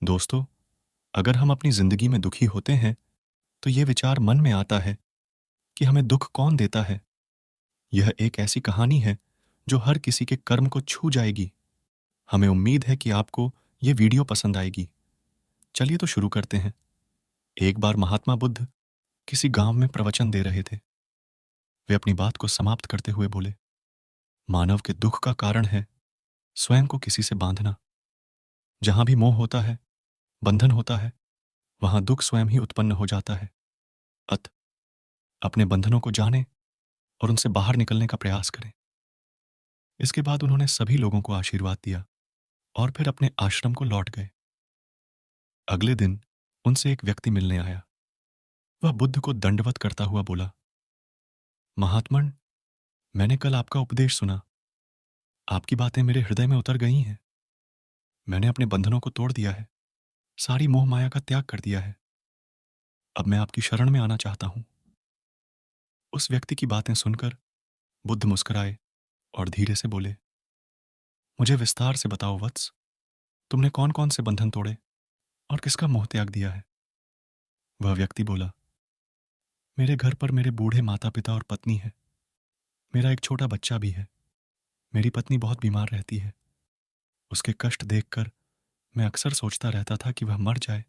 दोस्तों, अगर हम अपनी जिंदगी में दुखी होते हैं तो ये विचार मन में आता है कि हमें दुख कौन देता है। यह एक ऐसी कहानी है जो हर किसी के कर्म को छू जाएगी। हमें उम्मीद है कि आपको ये वीडियो पसंद आएगी। चलिए तो शुरू करते हैं। एक बार महात्मा बुद्ध किसी गांव में प्रवचन दे रहे थे। वे अपनी बात को समाप्त करते हुए बोले, मानव के दुख का कारण है स्वयं को किसी से बांधना। जहां भी मोह होता है, बंधन होता है, वहां दुख स्वयं ही उत्पन्न हो जाता है। अत अपने बंधनों को जानें और उनसे बाहर निकलने का प्रयास करें। इसके बाद उन्होंने सभी लोगों को आशीर्वाद दिया और फिर अपने आश्रम को लौट गए। अगले दिन उनसे एक व्यक्ति मिलने आया। वह बुद्ध को दंडवत करता हुआ बोला, महात्मन, मैंने कल आपका उपदेश सुना। आपकी बातें मेरे हृदय में उतर गई हैं। मैंने अपने बंधनों को तोड़ दिया है, सारी मोह माया का त्याग कर दिया है। अब मैं आपकी शरण में आना चाहता हूं। उस व्यक्ति की बातें सुनकर बुद्ध मुस्कुराए और धीरे से बोले, मुझे विस्तार से बताओ वत्स, तुमने कौन कौन से बंधन तोड़े और किसका मोह त्याग दिया है। वह व्यक्ति बोला, मेरे घर पर मेरे बूढ़े माता पिता और पत्नी है। मेरा एक छोटा बच्चा भी है। मेरी पत्नी बहुत बीमार रहती है। उसके कष्ट देखकर मैं अक्सर सोचता रहता था कि वह मर जाए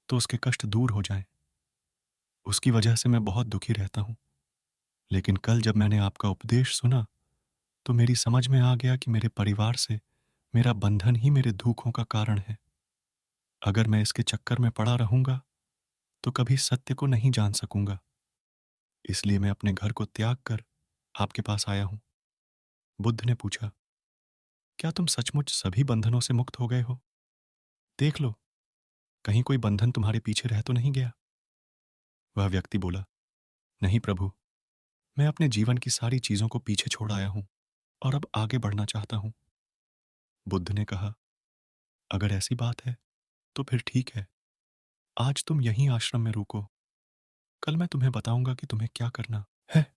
तो उसके कष्ट दूर हो जाएं। उसकी वजह से मैं बहुत दुखी रहता हूं। लेकिन कल जब मैंने आपका उपदेश सुना तो मेरी समझ में आ गया कि मेरे परिवार से मेरा बंधन ही मेरे दुखों का कारण है। अगर मैं इसके चक्कर में पड़ा रहूंगा तो कभी सत्य को नहीं जान सकूंगा। इसलिए मैं अपने घर को त्याग कर आपके पास आया हूं। बुद्ध ने पूछा, क्या तुम सचमुच सभी बंधनों से मुक्त हो गए हो? देख लो, कहीं कोई बंधन तुम्हारे पीछे रह तो नहीं गया। वह व्यक्ति बोला, नहीं प्रभु, मैं अपने जीवन की सारी चीजों को पीछे छोड़ आया हूं और अब आगे बढ़ना चाहता हूं। बुद्ध ने कहा, अगर ऐसी बात है तो फिर ठीक है। आज तुम यहीं आश्रम में रुको। कल मैं तुम्हें बताऊंगा कि तुम्हें क्या करना है।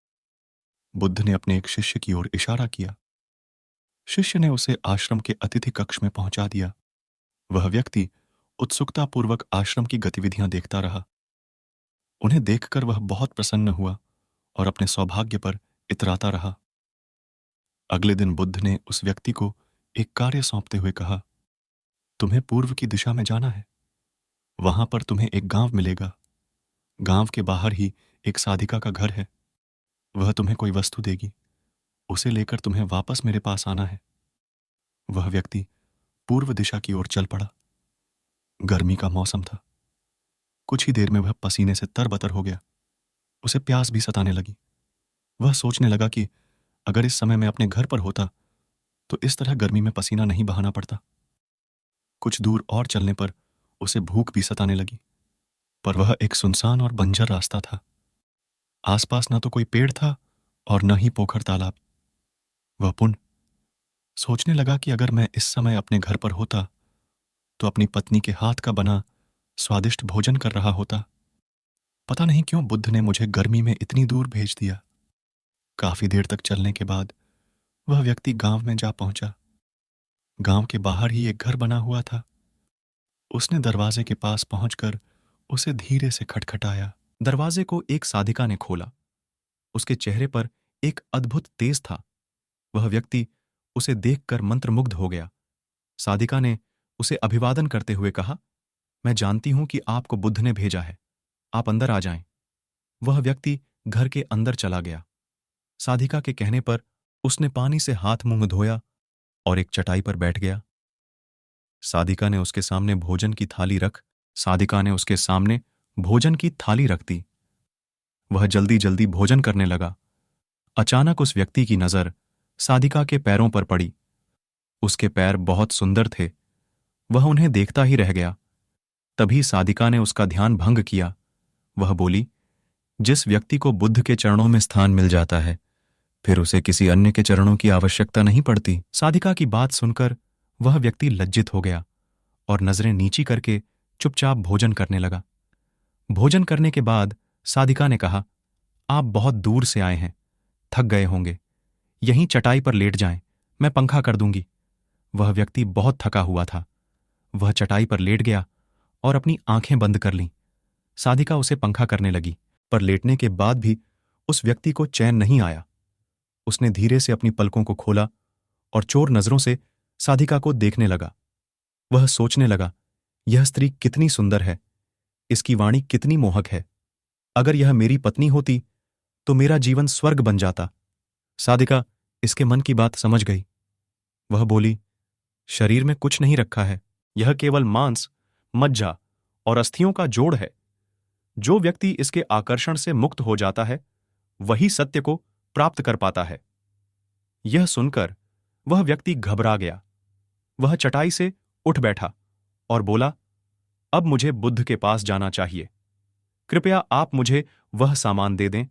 बुद्ध ने अपने एक शिष्य की ओर इशारा किया। शिष्य ने उसे आश्रम के अतिथि कक्ष में पहुंचा दिया। वह व्यक्ति उत्सुकतापूर्वक आश्रम की गतिविधियां देखता रहा। उन्हें देखकर वह बहुत प्रसन्न हुआ और अपने सौभाग्य पर इतराता रहा। अगले दिन बुद्ध ने उस व्यक्ति को एक कार्य सौंपते हुए कहा, तुम्हें पूर्व की दिशा में जाना है। वहां पर तुम्हें एक गांव मिलेगा। गांव के बाहर ही एक साधिका का घर है। वह तुम्हें कोई वस्तु देगी। उसे लेकर तुम्हें वापस मेरे पास आना है। वह व्यक्ति पूर्व दिशा की ओर चल पड़ा। गर्मी का मौसम था। कुछ ही देर में वह पसीने से तरबतर हो गया। उसे प्यास भी सताने लगी। वह सोचने लगा कि अगर इस समय मैं अपने घर पर होता तो इस तरह गर्मी में पसीना नहीं बहाना पड़ता। कुछ दूर और चलने पर उसे भूख भी सताने लगी। पर वह एक सुनसान और बंजर रास्ता था। आसपास न तो कोई पेड़ था और न ही पोखर तालाब। वह पुनः सोचने लगा कि अगर मैं इस समय अपने घर पर होता तो अपनी पत्नी के हाथ का बना स्वादिष्ट भोजन कर रहा होता। पता नहीं क्यों बुद्ध ने मुझे गर्मी में इतनी दूर भेज दिया। काफी देर तक चलने के बाद वह व्यक्ति गांव में जा पहुंचा। गांव के बाहर ही एक घर बना हुआ था। उसने दरवाजे के पास पहुंचकर उसे धीरे से खटखटाया। दरवाजे को एक साधिका ने खोला। उसके चेहरे पर एक अद्भुत तेज था। वह व्यक्ति उसे देखकर मंत्रमुग्ध हो गया। साधिका ने उसे अभिवादन करते हुए कहा, मैं जानती हूं कि आपको बुद्ध ने भेजा है। आप अंदर आ जाएं। वह व्यक्ति घर के अंदर चला गया। साधिका के कहने पर उसने पानी से हाथ मुंह धोया और एक चटाई पर बैठ गया। साधिका ने उसके सामने भोजन की थाली रख दी। वह जल्दी जल्दी भोजन करने लगा। अचानक उस व्यक्ति की नजर साधिका के पैरों पर पड़ी। उसके पैर बहुत सुंदर थे। वह उन्हें देखता ही रह गया। तभी साधिका ने उसका ध्यान भंग किया। वह बोली, जिस व्यक्ति को बुद्ध के चरणों में स्थान मिल जाता है फिर उसे किसी अन्य के चरणों की आवश्यकता नहीं पड़ती। साधिका की बात सुनकर वह व्यक्ति लज्जित हो गया और नजरें नीची करके चुपचाप भोजन करने लगा। भोजन करने के बाद साधिका ने कहा, आप बहुत दूर से आए हैं, थक गए होंगे। यहीं चटाई पर लेट जाएं, मैं पंखा कर दूंगी। वह व्यक्ति बहुत थका हुआ था। वह चटाई पर लेट गया और अपनी आंखें बंद कर लीं। साधिका उसे पंखा करने लगी, पर लेटने के बाद भी उस व्यक्ति को चैन नहीं आया। उसने धीरे से अपनी पलकों को खोला और चोर नजरों से साधिका को देखने लगा। वह सोचने लगा, यह स्त्री कितनी सुंदर है, इसकी वाणी कितनी मोहक है। अगर यह मेरी पत्नी होती तो मेरा जीवन स्वर्ग बन जाता। साधिका इसके मन की बात समझ गई। वह बोली, शरीर में कुछ नहीं रखा है, यह केवल मांस, मज्जा और अस्थियों का जोड़ है। जो व्यक्ति इसके आकर्षण से मुक्त हो जाता है वही सत्य को प्राप्त कर पाता है। यह सुनकर वह व्यक्ति घबरा गया। वह चटाई से उठ बैठा और बोला, अब मुझे बुद्ध के पास जाना चाहिए। कृपया आप मुझे वह सामान दे दें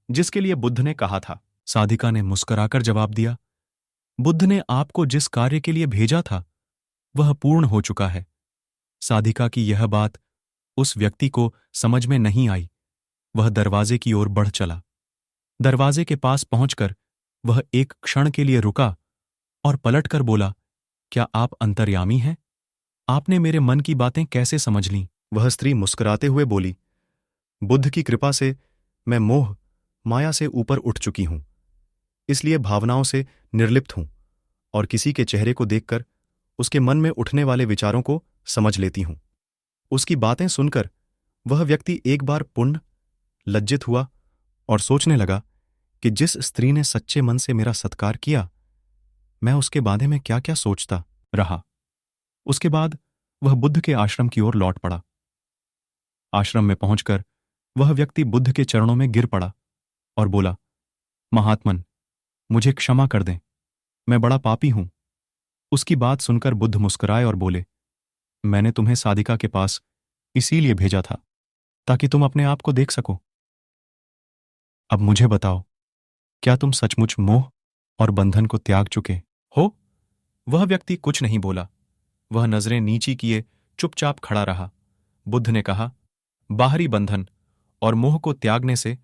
जिसके लिए बुद्ध ने कहा था। साधिका ने मुस्कुराकर जवाब दिया, बुद्ध ने आपको जिस कार्य के लिए भेजा था वह पूर्ण हो चुका है। साधिका की यह बात उस व्यक्ति को समझ में नहीं आई। वह दरवाजे की ओर बढ़ चला। दरवाजे के पास पहुंचकर वह एक क्षण के लिए रुका और पलटकर बोला, क्या आप अंतर्यामी हैं? आपने मेरे मन की बातें कैसे समझ लीं? वह स्त्री मुस्कुराते हुए बोली, बुद्ध की कृपा से मैं मोह माया से ऊपर उठ चुकी हूं, इसलिए भावनाओं से निर्लिप्त हूं और किसी के चेहरे को देखकर उसके मन में उठने वाले विचारों को समझ लेती हूं। उसकी बातें सुनकर वह व्यक्ति एक बार पुनः लज्जित हुआ और सोचने लगा कि जिस स्त्री ने सच्चे मन से मेरा सत्कार किया, मैं उसके बारे में क्या क्या सोचता रहा। उसके बाद वह बुद्ध के आश्रम की ओर लौट पड़ा। आश्रम में पहुंचकर वह व्यक्ति बुद्ध के चरणों में गिर पड़ा और बोला, महात्मन, मुझे क्षमा कर दें, मैं बड़ा पापी हूं। उसकी बात सुनकर बुद्ध मुस्कुराए और बोले, मैंने तुम्हें साधिका के पास इसीलिए भेजा था ताकि तुम अपने आप को देख सको। अब मुझे बताओ, क्या तुम सचमुच मोह और बंधन को त्याग चुके हो? वह व्यक्ति कुछ नहीं बोला। वह नजरें नीची किए चुपचाप खड़ा रहा। बुद्ध ने कहा, बाहरी बंधन और मोह को त्यागने से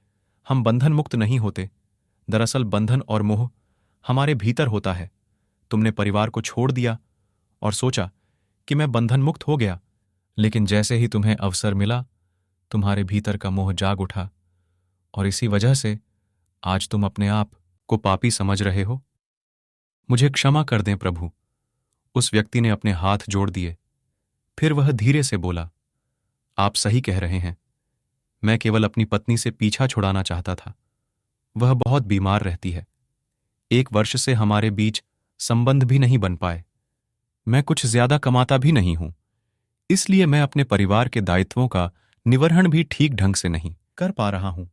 हम बंधन मुक्त नहीं होते। दरअसल बंधन और मोह हमारे भीतर होता है। तुमने परिवार को छोड़ दिया और सोचा कि मैं बंधन मुक्त हो गया, लेकिन जैसे ही तुम्हें अवसर मिला, तुम्हारे भीतर का मोह जाग उठा और इसी वजह से आज तुम अपने आप को पापी समझ रहे हो। मुझे क्षमा कर दें प्रभु। उस व्यक्ति ने अपने हाथ जोड़ दिए। फिर वह धीरे से बोला, आप सही कह रहे हैं, मैं केवल अपनी पत्नी से पीछा छुड़ाना चाहता था। वह बहुत बीमार रहती है। 1 वर्ष से हमारे बीच संबंध भी नहीं बन पाए। मैं कुछ ज्यादा कमाता भी नहीं हूं, इसलिए मैं अपने परिवार के दायित्वों का निवर्हन भी ठीक ढंग से नहीं कर पा रहा हूं।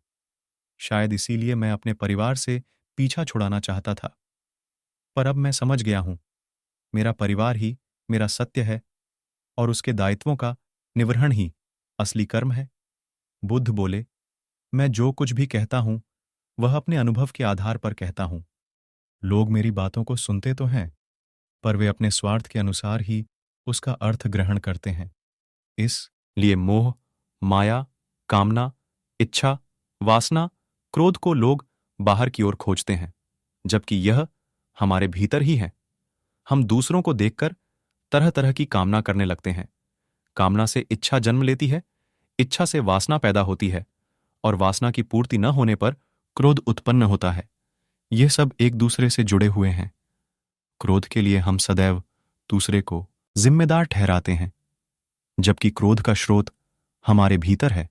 शायद इसीलिए मैं अपने परिवार से पीछा छुड़ाना चाहता था। पर अब मैं समझ गया हूं, मेरा परिवार ही मेरा सत्य है और उसके दायित्वों का निवर्हन ही असली कर्म है। बुद्ध बोले, मैं जो कुछ भी कहता हूं वह अपने अनुभव के आधार पर कहता हूं। लोग मेरी बातों को सुनते तो हैं, पर वे अपने स्वार्थ के अनुसार ही उसका अर्थ ग्रहण करते हैं। इसलिए मोह, माया, कामना, इच्छा, वासना, क्रोध को लोग बाहर की ओर खोजते हैं, जबकि यह हमारे भीतर ही है। हम दूसरों को देखकर तरह तरह की कामना करने लगते हैं। कामना से इच्छा जन्म लेती है, इच्छा से वासना पैदा होती है और वासना की पूर्ति न होने पर क्रोध उत्पन्न होता है। ये सब एक दूसरे से जुड़े हुए हैं। क्रोध के लिए हम सदैव दूसरे को जिम्मेदार ठहराते हैं, जबकि क्रोध का स्रोत हमारे भीतर है।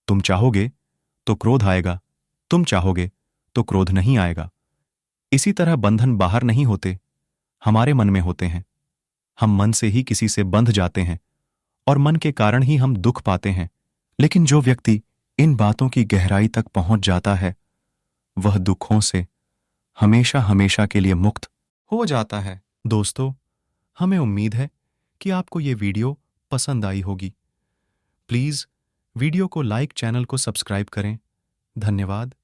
तुम चाहोगे तो क्रोध आएगा, तुम चाहोगे तो क्रोध नहीं आएगा। इसी तरह बंधन बाहर नहीं होते, हमारे मन में होते हैं। हम मन से ही किसी से बंध जाते हैं और मन के कारण ही हम दुख पाते हैं। लेकिन जो व्यक्ति इन बातों की गहराई तक पहुंच जाता है, वह दुखों से हमेशा हमेशा के लिए मुक्त हो जाता है। दोस्तों, हमें उम्मीद है कि आपको ये वीडियो पसंद आई होगी। प्लीज़ वीडियो को लाइक, चैनल को सब्सक्राइब करें। धन्यवाद।